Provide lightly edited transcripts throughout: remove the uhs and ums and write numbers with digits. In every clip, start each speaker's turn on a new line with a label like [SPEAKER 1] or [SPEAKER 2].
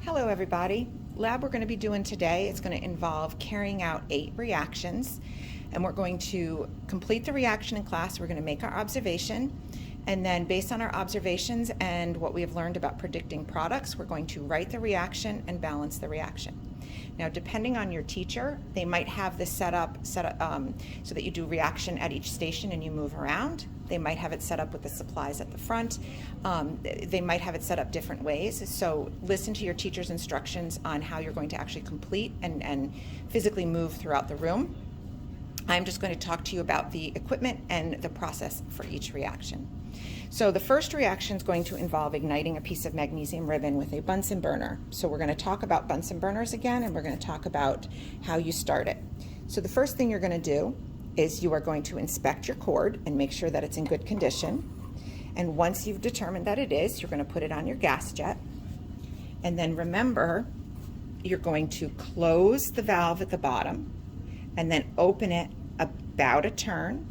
[SPEAKER 1] Hello everybody. Lab we're going to be doing today is going to involve carrying out 8 reactions, and we're going to complete the reaction in class. We're going to make our observation, and then based on our observations and what we have learned about predicting products, we're going to write the reaction and balance the reaction. Now, depending on your teacher, they might have this set up so that you do reaction at each station and you move around. They might have it set up with the supplies at the front. They might have it set up different ways. So listen to your teacher's instructions on how you're going to actually complete and physically move throughout the room. I'm just going to talk to you about the equipment and the process for each reaction. So the first reaction is going to involve igniting a piece of magnesium ribbon with a Bunsen burner. So we're going to talk about Bunsen burners again, and we're going to talk about how you start it. So the first thing you're going to do is you are going to inspect your cord and make sure that it's in good condition. And once you've determined that it is, you're going to put it on your gas jet. And then remember, you're going to close the valve at the bottom and then open it about a turn.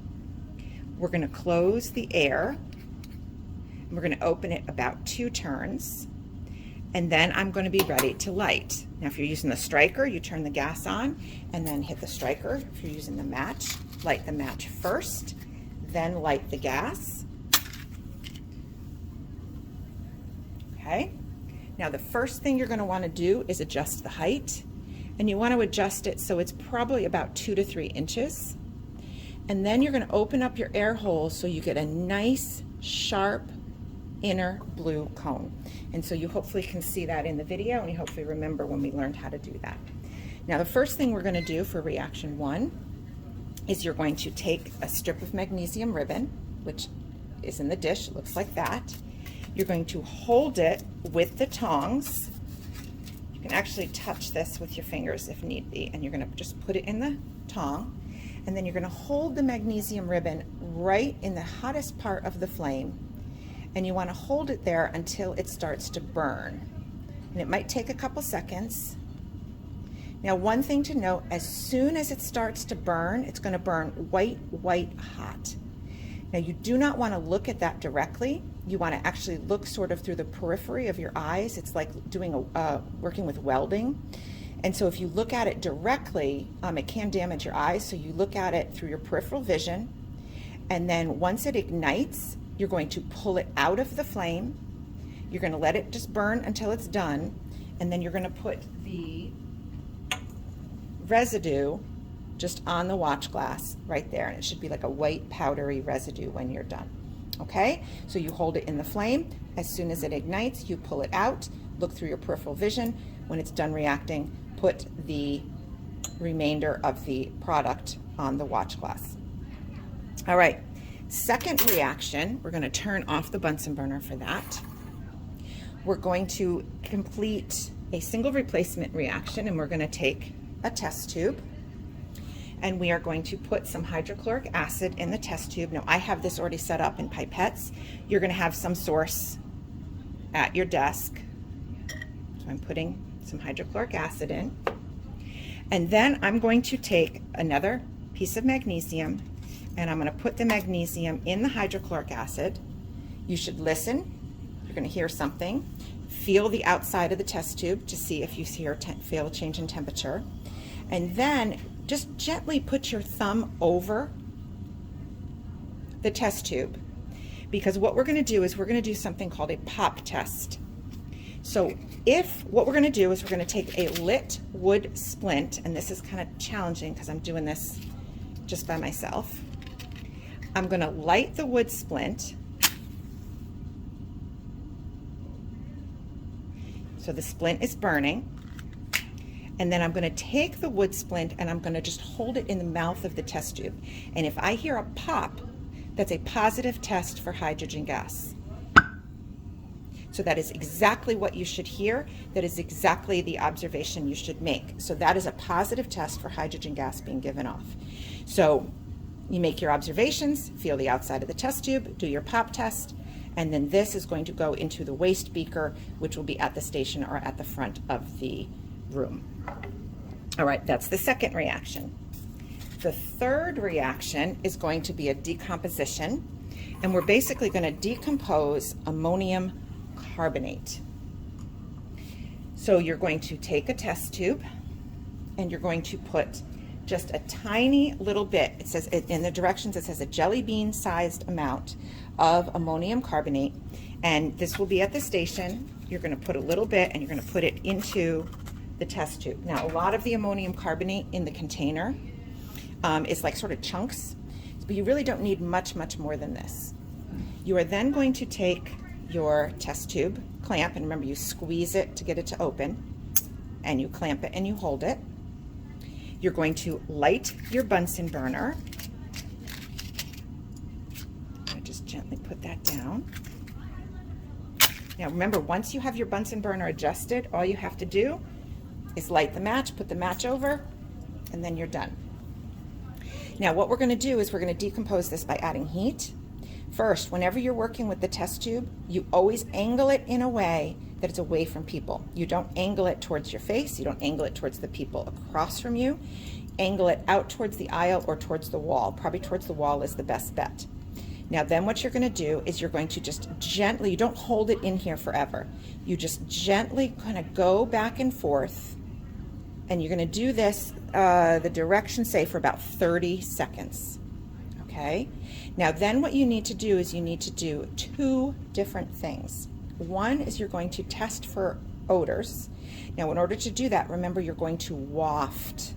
[SPEAKER 1] We're going to close the air. We're going to open it about 2 turns, and then I'm going to be ready to light. Now, if you're using the striker, you turn the gas on and then hit the striker. If you're using the match, light the match first, then light the gas. Okay. Now, the first thing you're going to want to do is adjust the height, and you want to adjust it so it's probably about 2 to 3 inches. And then you're going to open up your air holes so you get a nice, sharp, inner blue cone. And so you hopefully can see that in the video, and you hopefully remember when we learned how to do that. Now, the first thing we're going to do for reaction 1 is you're going to take a strip of magnesium ribbon, which is in the dish. It looks like that. You're going to hold it with the tongs. You can actually touch this with your fingers if need be, and you're going to just put it in the tong, and then you're going to hold the magnesium ribbon right in the hottest part of the flame, and you want to hold it there until it starts to burn. And it might take a couple seconds. Now, one thing to note, as soon as it starts to burn, it's going to burn white hot. Now, you do not want to look at that directly. You want to actually look sort of through the periphery of your eyes. It's like doing working with welding. And so if you look at it directly, it can damage your eyes. So you look at it through your peripheral vision, and then once it ignites, you're going to pull it out of the flame. You're going to let it just burn until it's done, and then you're going to put the residue just on the watch glass right there, and it should be like a white powdery residue when you're done. Okay, so you hold it in the flame. As soon as it ignites, you pull it out, look through your peripheral vision. When it's done reacting, put the remainder of the product on the watch glass. All right. Second reaction, we're going to turn off the Bunsen burner for that. We're going to complete a single replacement reaction, and we're going to take a test tube, and we are going to put some hydrochloric acid in the test tube. Now, I have this already set up in pipettes. You're going to have some source at your desk. So I'm putting some hydrochloric acid in, and then I'm going to take another piece of magnesium, and I'm going to put the magnesium in the hydrochloric acid. You should listen. You're going to hear something. Feel the outside of the test tube to see if you feel a change in temperature. And then just gently put your thumb over the test tube, because what we're going to do is we're going to do something called a pop test. So what we're going to do is we're going to take a lit wood splint, and this is kind of challenging because I'm doing this just by myself. I'm going to light the wood splint. So the splint is burning. And then I'm going to take the wood splint and I'm going to just hold it in the mouth of the test tube. And if I hear a pop, that's a positive test for hydrogen gas. So that is exactly what you should hear. That is exactly the observation you should make. So that is a positive test for hydrogen gas being given off. So you make your observations, feel the outside of the test tube, do your pop test, and then this is going to go into the waste beaker, which will be at the station or at the front of the room. All right, that's the second reaction. The third reaction is going to be a decomposition, and we're basically going to decompose ammonium carbonate. So you're going to take a test tube and you're going to put just a tiny little bit, it says in the directions, it says a jelly bean sized amount of ammonium carbonate, and this will be at the station. You're going to put a little bit and you're going to put it into the test tube. Now, a lot of the ammonium carbonate in the container is like sort of chunks, but you really don't need much more than this. You are then going to take your test tube clamp, and remember, you squeeze it to get it to open, and you clamp it and you hold it. You're going to light your Bunsen burner. I just gently put that down. Now remember, once you have your Bunsen burner adjusted, all you have to do is light the match, put the match over, and then you're done. Now what we're going to do is we're going to decompose this by adding heat. First, whenever you're working with the test tube, you always angle it in a way that it's away from people. You don't angle it towards your face, you don't angle it towards the people across from you. Angle it out towards the aisle or towards the wall. Probably towards the wall is the best bet. Now then what you're going to do is you're going to just gently, you don't hold it in here forever. You just gently kind of go back and forth, and you're going to do this, the directions say, for about 30 seconds. Okay? Now then what you need to do is you need to do two different things. One is you're going to test for odors. Now in order to do that, remember, you're going to waft.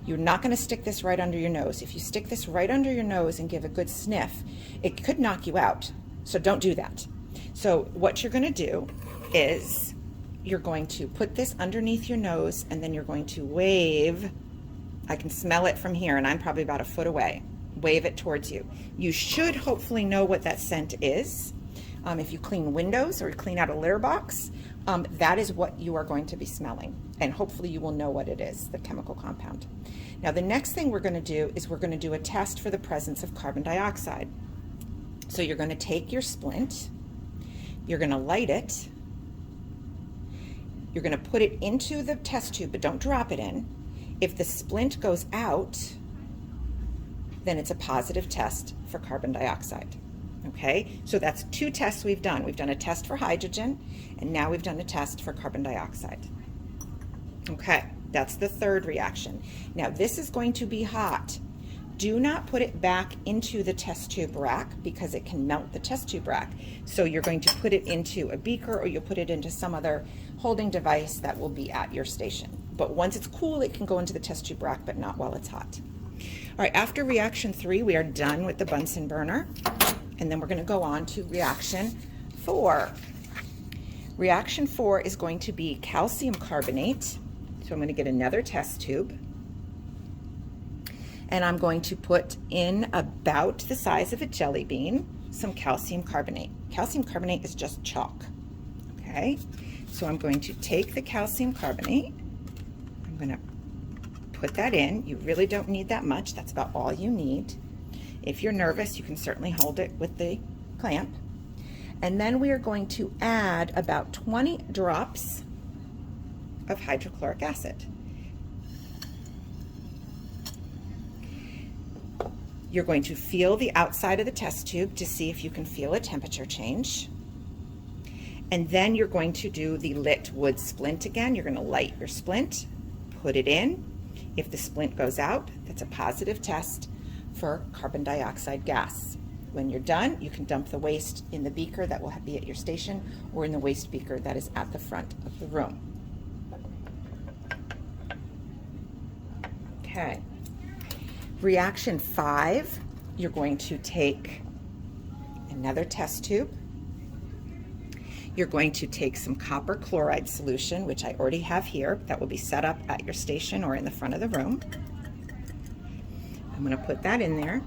[SPEAKER 1] You're not going to stick this right under your nose. If you stick this right under your nose and give a good sniff, it could knock you out. So don't do that. So what you're going to do is you're going to put this underneath your nose, and then you're going to wave. I can smell it from here, and I'm probably about a foot away. Wave it towards you. You should hopefully know what that scent is. If you clean windows or you clean out a litter box, that is what you are going to be smelling, and hopefully you will know what it is, the chemical compound. Now the next thing we're going to do is we're going to do a test for the presence of carbon dioxide. So you're going to take your splint, you're going to light it, you're going to put it into the test tube, but don't drop it in. If the splint goes out, then it's a positive test for carbon dioxide. Okay, so that's two tests we've done. We've done a test for hydrogen, and now we've done a test for carbon dioxide. Okay, that's the third reaction. Now this is going to be hot. Do not put it back into the test tube rack because it can melt the test tube rack. So you're going to put it into a beaker, or you'll put it into some other holding device that will be at your station. But once it's cool, it can go into the test tube rack, but not while it's hot. All right, after reaction 3, we are done with the Bunsen burner, and then we're going to go on to reaction 4. Reaction 4 is going to be calcium carbonate. So I'm going to get another test tube, and I'm going to put in about the size of a jelly bean some calcium carbonate. Calcium carbonate is just chalk. Okay, so I'm going to take the calcium carbonate, I'm going to put that in. You really don't need that much. That's about all you need. If you're nervous, you can certainly hold it with the clamp. And then we are going to add about 20 drops of hydrochloric acid. You're going to feel the outside of the test tube to see if you can feel a temperature change. And then you're going to do the lit wood splint again. You're going to light your splint, put it in. If the splint goes out, that's a positive test for carbon dioxide gas. When you're done, you can dump the waste in the beaker that will be at your station, or in the waste beaker that is at the front of the room. Okay. Reaction 5, you're going to take another test tube. You're going to take some copper chloride solution, which I already have here, that will be set up at your station or in the front of the room. I'm going to put that in there.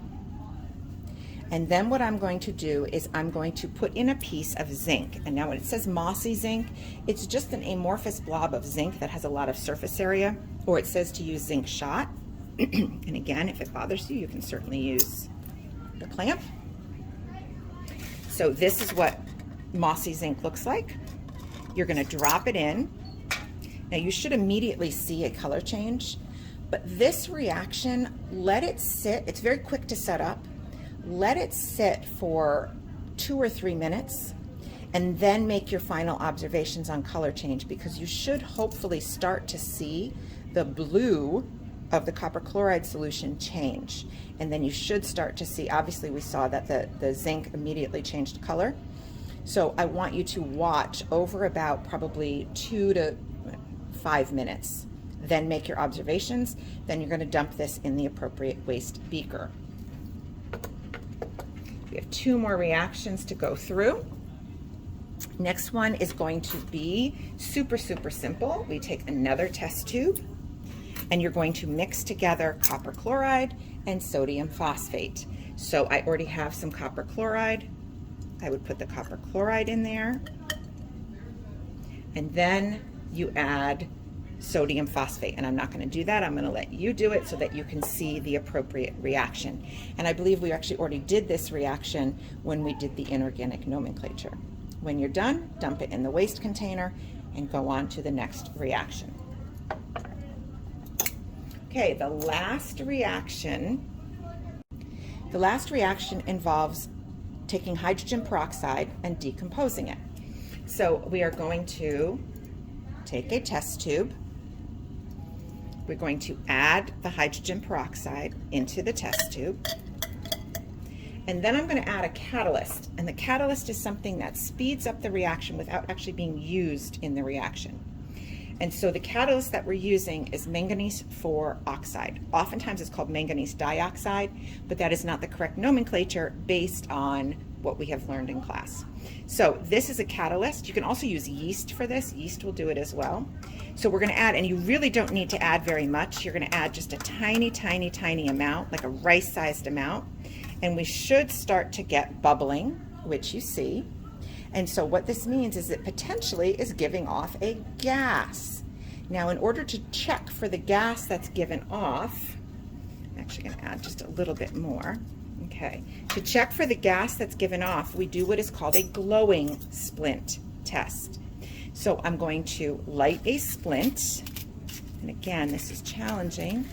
[SPEAKER 1] And then what I'm going to do is I'm going to put in a piece of zinc. And now when it says mossy zinc, it's just an amorphous blob of zinc that has a lot of surface area, or it says to use zinc shot. And again, if it bothers you, you can certainly use the clamp. So this is what mossy zinc looks like. You're going to drop it in. Now you should immediately see a color change, but this reaction, let it sit. It's very quick to set up. Let it sit for 2 or 3 minutes, and then make your final observations on color change, because you should hopefully start to see the blue of the copper chloride solution change. And then you should start to see, obviously we saw that the zinc immediately changed color. So I want you to watch over about probably 2 to 5 minutes. Then make your observations. Then you're going to dump this in the appropriate waste beaker. We have 2 more reactions to go through. Next one is going to be super simple. We take another test tube, and you're going to mix together copper chloride and sodium phosphate. So I already have some copper chloride. I would put the copper chloride in there, and then you add sodium phosphate, and I'm not going to do that. I'm going to let you do it so that you can see the appropriate reaction. And I believe we actually already did this reaction when we did the inorganic nomenclature. When you're done, dump it in the waste container and go on to the next reaction. Okay, the last reaction involves taking hydrogen peroxide and decomposing it. So we are going to take a test tube. We're going to add the hydrogen peroxide into the test tube. And then I'm going to add a catalyst. And the catalyst is something that speeds up the reaction without actually being used in the reaction. And so the catalyst that we're using is manganese 4 oxide. Oftentimes it's called manganese dioxide, but that is not the correct nomenclature based on what we have learned in class. So this is a catalyst. You can also use yeast for this. Yeast will do it as well. So we're going to add, and you really don't need to add very much. You're going to add just a tiny amount, like a rice-sized amount. And we should start to get bubbling, which you see. And so what this means is it potentially is giving off a gas. Now, in order to check for the gas that's given off, I'm actually going to add just a little bit more. Okay, to check for the gas that's given off, we do what is called a glowing splint test. So I'm going to light a splint. And again, this is challenging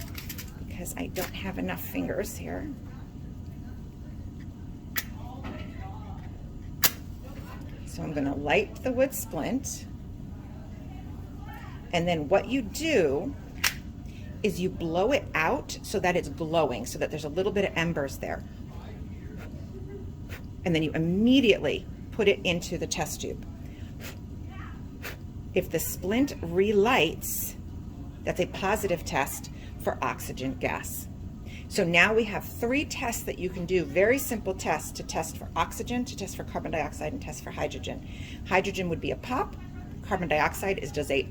[SPEAKER 1] because I don't have enough fingers here. So I'm going to light the wood splint, and then what you do is you blow it out so that it's glowing, so that there's a little bit of embers there. And then you immediately put it into the test tube. If the splint relights, that's a positive test for oxygen gas. So now we have 3 tests that you can do, very simple tests to test for oxygen, to test for carbon dioxide, and test for hydrogen. Hydrogen would be a pop. Carbon dioxide is, does a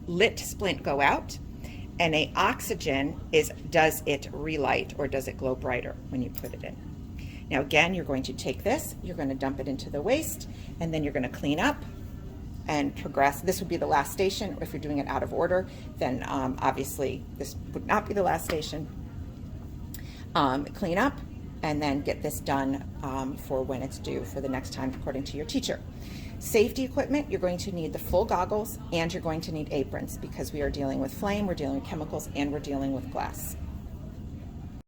[SPEAKER 1] lit splint go out? And a oxygen is, does it relight, or does it glow brighter when you put it in? Now again, you're going to take this, you're going to dump it into the waste, and then you're going to clean up and progress. This would be the last station. If you're doing it out of order, then obviously this would not be the last station. Clean up and then get this done for when it's due for the next time according to your teacher. Safety equipment, you're going to need the full goggles, and you're going to need aprons because we are dealing with flame, we're dealing with chemicals, and we're dealing with glass.